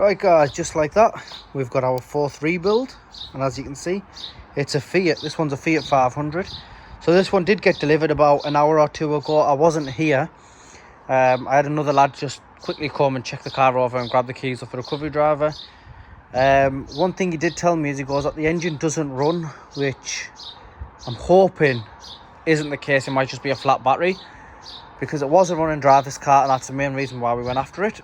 Right guys, just like that, we've got our fourth rebuild, and as you can see, it's a Fiat. This one's a Fiat 500. So this one did get delivered about an hour or two ago. I wasn't here. I had another lad just quickly come and check the car over and grab the keys off the recovery driver. One thing he did tell me is he goes that the engine doesn't run, which I'm hoping isn't the case. It might just be a flat battery, because it was a running drive, this car, and that's the main reason why we went after it.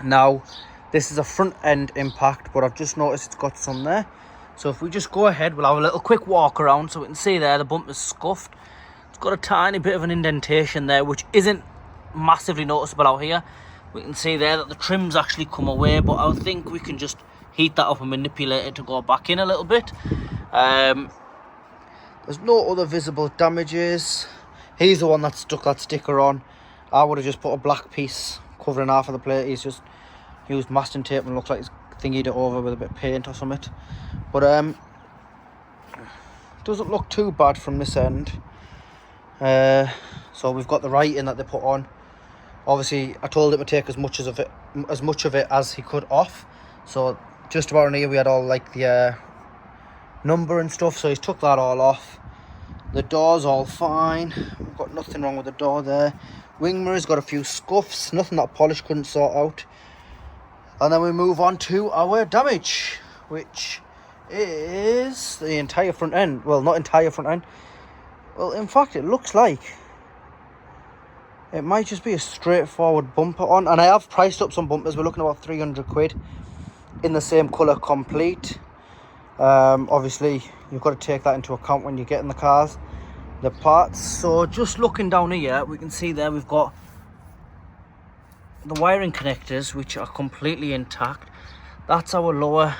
Now, this is a front end impact, but I've just noticed it's got some there. So if we just go ahead, we'll have a little quick walk around so we can see there the bumper's scuffed. It's got a tiny bit of an indentation there, which isn't massively noticeable out here. We can see there that the trim's actually come away, but I think we can just heat that up and manipulate it to go back in a little bit. There's no other visible damages. He's the one that stuck that sticker on. I would have just put a black piece covering half of the plate. He's just used masking tape and looks like he's thingied it over with a bit of paint or something. But doesn't look too bad from this end. So we've got the writing that they put on. Obviously, I told him to take as much of it as he could off. So just about in here we had all like the number and stuff. So he's took that all off. The door's all fine. We've got nothing wrong with the door there. Wing mirror's got a few scuffs, nothing that polish couldn't sort out. And then we move on to our damage, which is the entire front end. Well, not entire front end. Well, in fact, it looks like it might just be a straightforward bumper on. And I have priced up some bumpers. We're looking at about 300 quid in the same colour complete. Obviously, you've got to take that into account when you're getting the cars, the parts. So just looking down here, we can see there we've got the wiring connectors, which are completely intact. That's our lower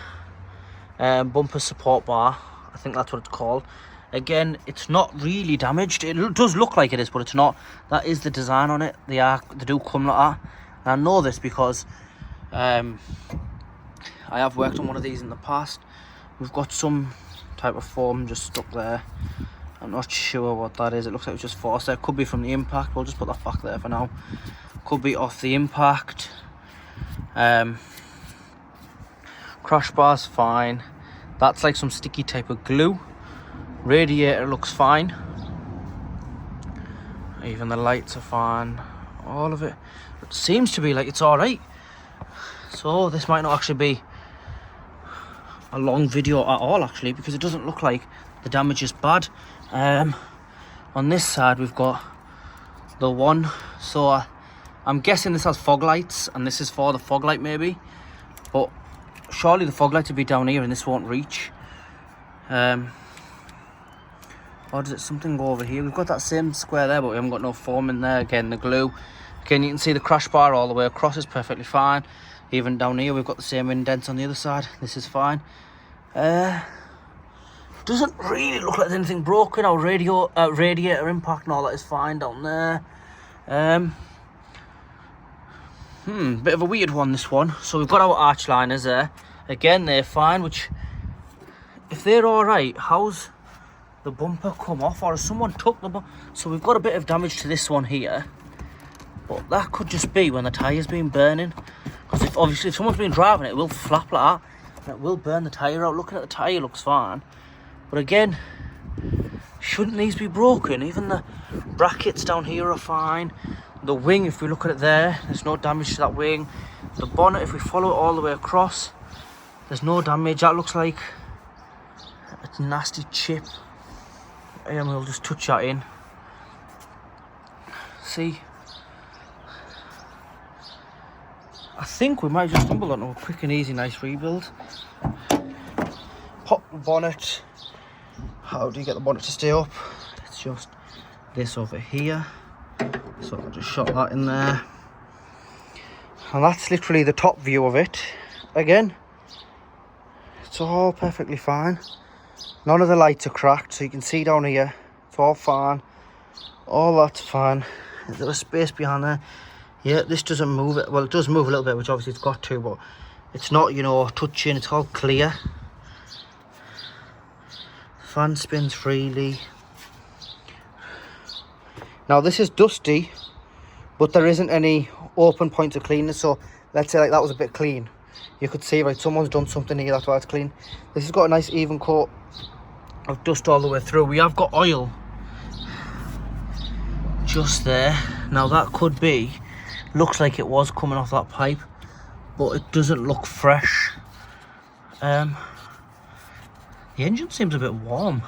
bumper support bar. I think that's what it's called. Again, it's not really damaged. It does look like it is, but it's not. That is the design on it. They do come like that. And I know this because I have worked on one of these in the past. We've got some type of foam just stuck there. I'm not sure what that is. It looks like it's just forced there. Could be from the impact. We'll just put that back there for now. Could be off the impact. Crash bar's fine. That's like some sticky type of glue. Radiator looks fine. Even the lights are fine. All of it. It seems to be like it's alright. So this might not actually be a long video at all, actually, because it doesn't look like the damage is bad. On this side we've got the one, so I'm guessing this has fog lights, and this is for the fog light maybe, but surely the fog light would be down here and this won't reach. Or does it something go over here? We've got that same square there, but we haven't got no foam in there. Again, the glue. Again, you can see the crash bar all the way across is perfectly fine. Even down here we've got the same indents on the other side. This is fine. Doesn't really look like there's anything broken. Our radiator impact and all that is fine down there. Bit of a weird one, this one. So we've got our arch liners there. Again, they're fine, which, if they're alright, how's the bumper come off? Or has someone took the bumper? So we've got a bit of damage to this one here. But that could just be when the tyre's been burning. Because obviously if someone's been driving it, it will flap like that. And it will burn the tyre out. Looking at the tyre looks fine. But again, shouldn't these be broken? Even the brackets down here are fine. The wing, if we look at it there, there's no damage to that wing. The bonnet, if we follow it all the way across, there's no damage. That looks like a nasty chip. And we'll just touch that in. See? I think we might just stumble onto a quick and easy, nice rebuild. Pop the bonnet. How do you get the bonnet to stay up? It's just this over here. So I'll just shot that in there. And that's literally the top view of it. Again, it's all perfectly fine. None of the lights are cracked, so you can see down here. It's all fine. All that's fine. There's a space behind there. Yeah, this doesn't move it. Well, it does move a little bit, which obviously it's got to, but it's not, you know, touching. It's all clear. Fan spins freely. Now this is dusty, but there isn't any open points of cleanness, so let's say like that was a bit clean, you could see, right, someone's done something here, that's why it's clean. This has got a nice even coat of dust all the way through. We have got oil just there. Now that could be, looks like it was coming off that pipe, but it doesn't look fresh. The engine seems a bit warm.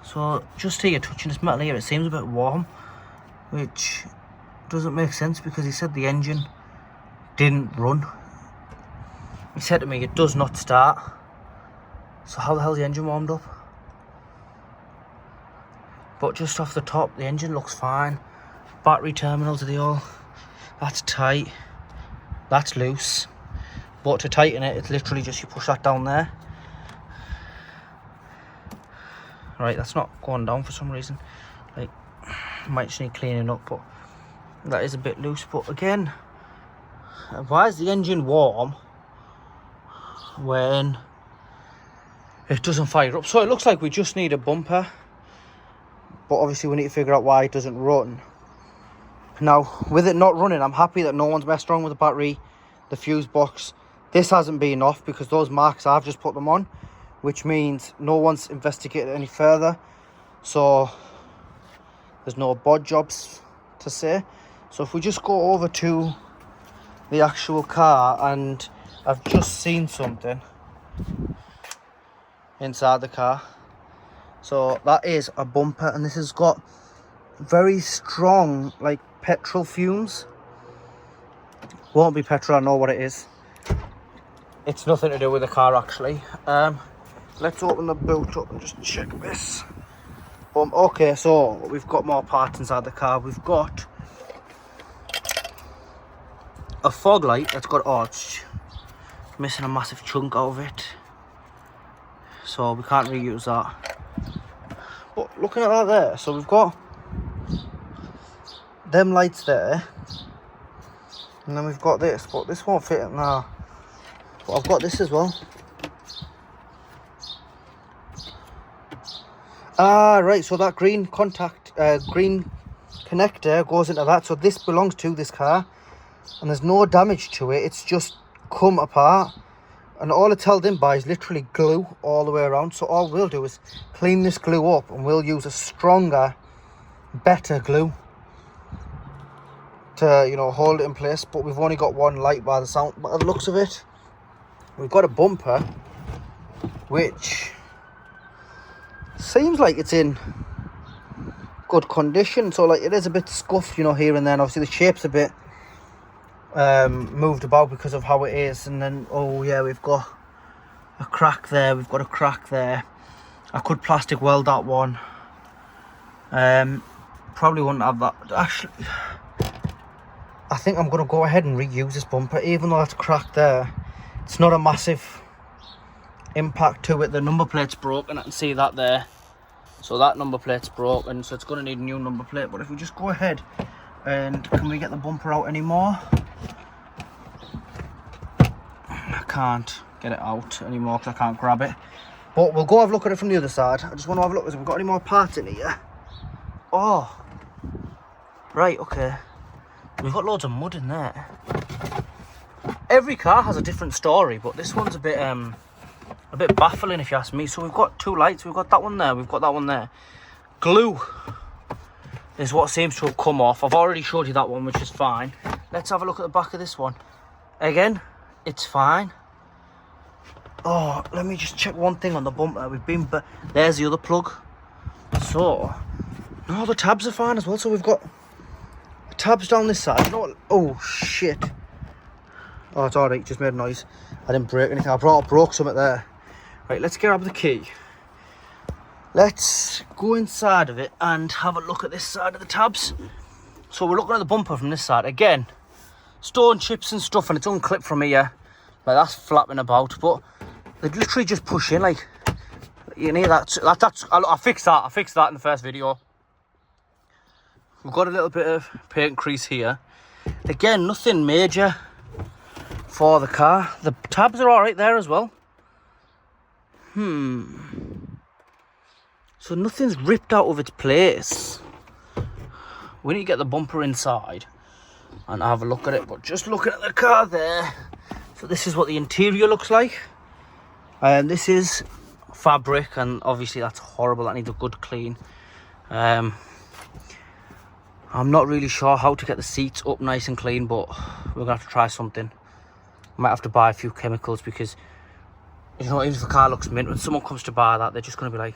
So just here, touching this metal here, it seems a bit warm, which doesn't make sense because he said the engine didn't run. He said to me it does not start. So how the hell is the engine warmed up? But just off the top, the engine looks fine. Battery terminals, are they all? That's tight. That's loose. But to tighten it, it's literally just you push that down there. Right, that's not going down for some reason. Like, might just need cleaning up, but that is a bit loose. But again, why is the engine warm when it doesn't fire up? So it looks like we just need a bumper, but obviously we need to figure out why it doesn't run. Now, with it not running, I'm happy that no one's messed wrong with the battery, the fuse box. This hasn't been off because those marks, I've just put them on, which means no one's investigated any further. So there's no bod jobs to say. So if we just go over to the actual car, and I've just seen something inside the car. So that is a bumper, and this has got very strong like petrol fumes. Won't be petrol, I know what it is. It's nothing to do with the car actually. Let's open the boot up and just check this. Okay, so we've got more parts inside the car. We've got a fog light that's got, oh, it's missing a massive chunk out of it, so we can't reuse that. But looking at that there, so we've got them lights there, and then we've got this, but this won't fit in now. But I've got this as well. Right, so that green green connector goes into that, so this belongs to this car, and there's no damage to it, it's just come apart, and all it's held in by is literally glue all the way around. So all we'll do is clean this glue up, and we'll use a stronger, better glue to, you know, hold it in place. But we've only got one light by the looks of it. We've got a bumper which seems like it's in good condition, so like it is a bit scuffed, you know, here and there, and obviously the shape's a bit moved about because of how it is. And then, oh yeah, we've got a crack there, we've got a crack there. I could plastic weld that one. Probably wouldn't have that. Actually, I think I'm going to go ahead and reuse this bumper, even though that's cracked there. It's not a massive impact to it. The number plate's broken, I can see that there. So that number plate's broken, so it's going to need a new number plate. But if we just go ahead, and can we get the bumper out anymore? I can't get it out anymore because I can't grab it. But we'll go have a look at it from the other side. I just want to have a look, if we've got any more parts in here. Oh, right, okay. We've got loads of mud in there. Every car has a different story, but this one's a bit baffling if you ask me. So we've got two lights, we've got that one there, we've got that one there. Glue is what seems to have come off. I've already showed you that one, which is fine. Let's have a look at the back of this one. Again, it's fine. Oh, let me just check one thing on the bumper. There's the other plug. So, no, the tabs are fine as well. So we've got tabs down this side. You know what? Oh, shit. Oh, it's alright, just made a noise. I didn't break anything. I broke something there. Right, let's grab the key. Let's go inside of it and have a look at this side of the tabs. So we're looking at the bumper from this side. Again, stone chips and stuff, and it's unclipped from here. Like, that's flapping about, but they literally just push in, like, you need that. I fixed that. I fixed that in the first video. We've got a little bit of paint crease here. Again, nothing major for the car. The tabs are all right there as well. So nothing's ripped out of its place. We need to get the bumper inside and have a look at it. But just looking at the car there, so this is what the interior looks like. This is fabric, and obviously that's horrible. That needs a good clean. I'm not really sure how to get the seats up nice and clean, but we're gonna have to try something. Might have to buy a few chemicals, because you know, even if the car looks mint, when someone comes to buy that, they're just gonna be like,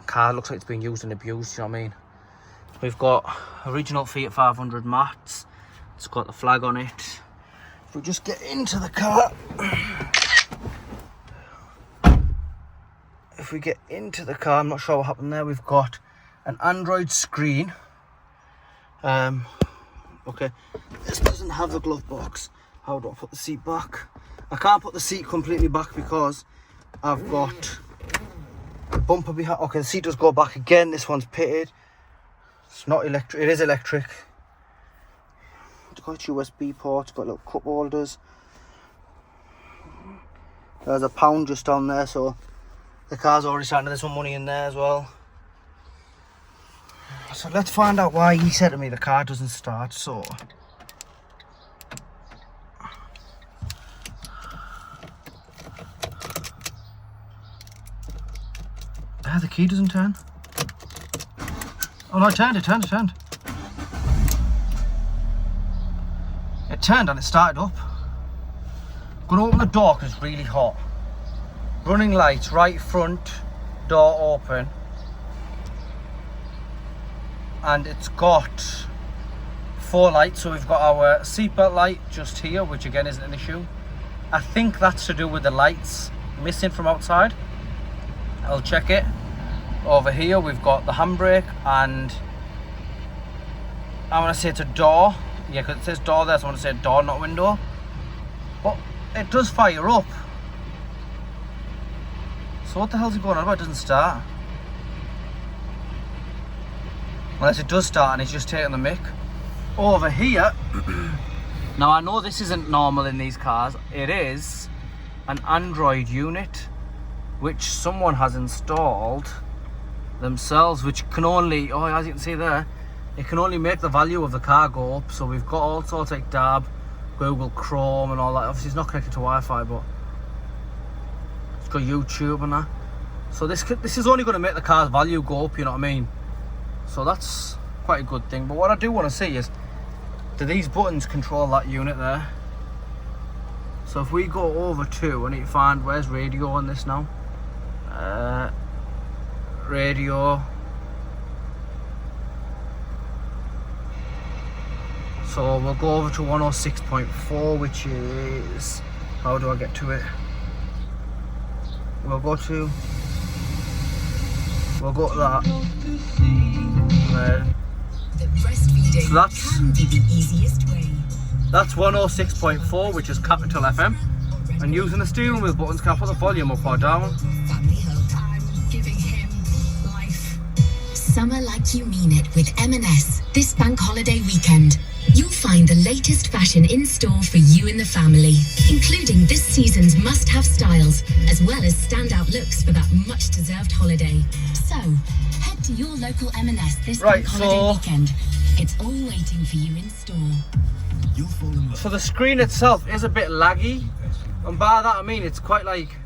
car looks like it's been used and abused, you know what I mean? We've got original Fiat 500 mats. It's got the flag on it. If we just get into the car, I'm not sure what happened there. We've got an Android screen. Okay, this doesn't have the glove box. How do I put the seat back? I can't put the seat completely back because I've got the bumper behind. Okay, the seat does go back again. This one's pitted. It's not electric. It is electric. It's got USB ports. Got little cup holders. There's a pound just down there, so the car's already starting. There's some money in there as well. So let's find out why he said to me the car doesn't start. So the key doesn't turn. Oh no, it turned. It turned and it started up. I'm gonna open the door because it's really hot. Running lights, right front door open. And it's got 4 lights. So we've got our seatbelt light just here, which again isn't an issue. I think that's to do with the lights missing from outside. I'll check it. Over here we've got the handbrake, and I want to say it's a door. Yeah, because it says door there, so I want to say door, not window. But it does fire up. So what the hell's it going on about? It doesn't start. Unless it does start and it's just taking the mick. Over here, now I know this isn't normal in these cars. It is an Android unit, which someone has installed themselves, which can only, oh, as you can see there, it can only make the value of the car go up. So we've got all sorts like DAB, Google Chrome and all that. Obviously it's not connected to Wi-Fi, but it's got YouTube and that. So this is only going to make the car's value go up, you know what I mean? So that's quite a good thing. But what I do want to see is, do these buttons control that unit there? So if we go over to, I need to find, where's radio on this now? Radio. So we'll go over to 106.4, which is, how do I get to it? We'll go to that. So that's 106.4, which is capital FM. And using the steering wheel buttons, can I put the volume up or down? Summer like you mean it with M&S this bank holiday weekend. You'll find the latest fashion in store for you and the family, including this season's must-have styles, as well as standout looks for that much-deserved holiday. So, head to your local M&S this bank holiday weekend. It's all waiting for you in store. So the screen itself is a bit laggy, and by that I mean it's quite like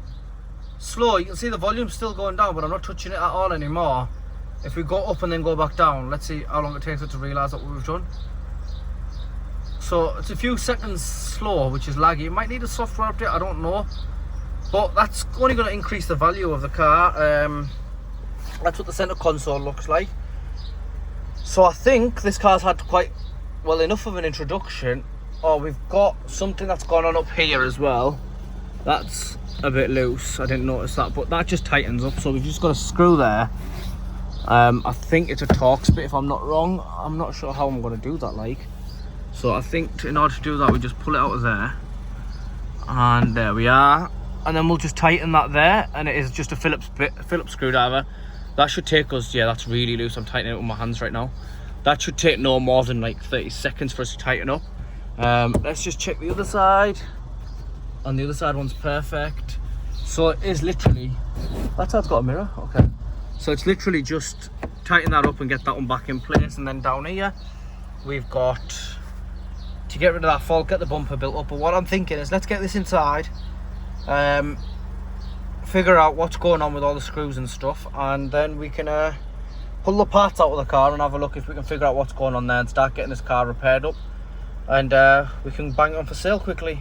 slow. You can see the volume's still going down, but I'm not touching it at all anymore. If we go up and then go back down, let's see how long it takes it to realise that what we've done. So it's a few seconds slow, which is laggy. It might need a software update, I don't know. But that's only going to increase the value of the car. That's what the centre console looks like. So I think this car's had quite, well, enough of an introduction. Oh, we've got something that's gone on up here as well. That's a bit loose, I didn't notice that, but that just tightens up. So we've just got a screw there. I think it's a Torx bit if I'm not wrong. I'm not sure how I'm going to do that like. So I think in order to do that, we just pull it out of there. And there we are. And then we'll just tighten that there. And it is just a Phillips screwdriver. That should take us, yeah, that's really loose. I'm tightening it with my hands right now. That should take no more than like 30 seconds for us to tighten up. Let's just check the other side. And the other side one's perfect. So it is literally, that side's got a mirror, okay. So it's literally just tighten that up and get that one back in place. And then down here, we've got to get rid of that fault, get the bumper built up. But what I'm thinking is, let's get this inside, figure out what's going on with all the screws and stuff, and then we can pull the parts out of the car and have a look if we can figure out what's going on there and start getting this car repaired up, and we can bang it on for sale quickly.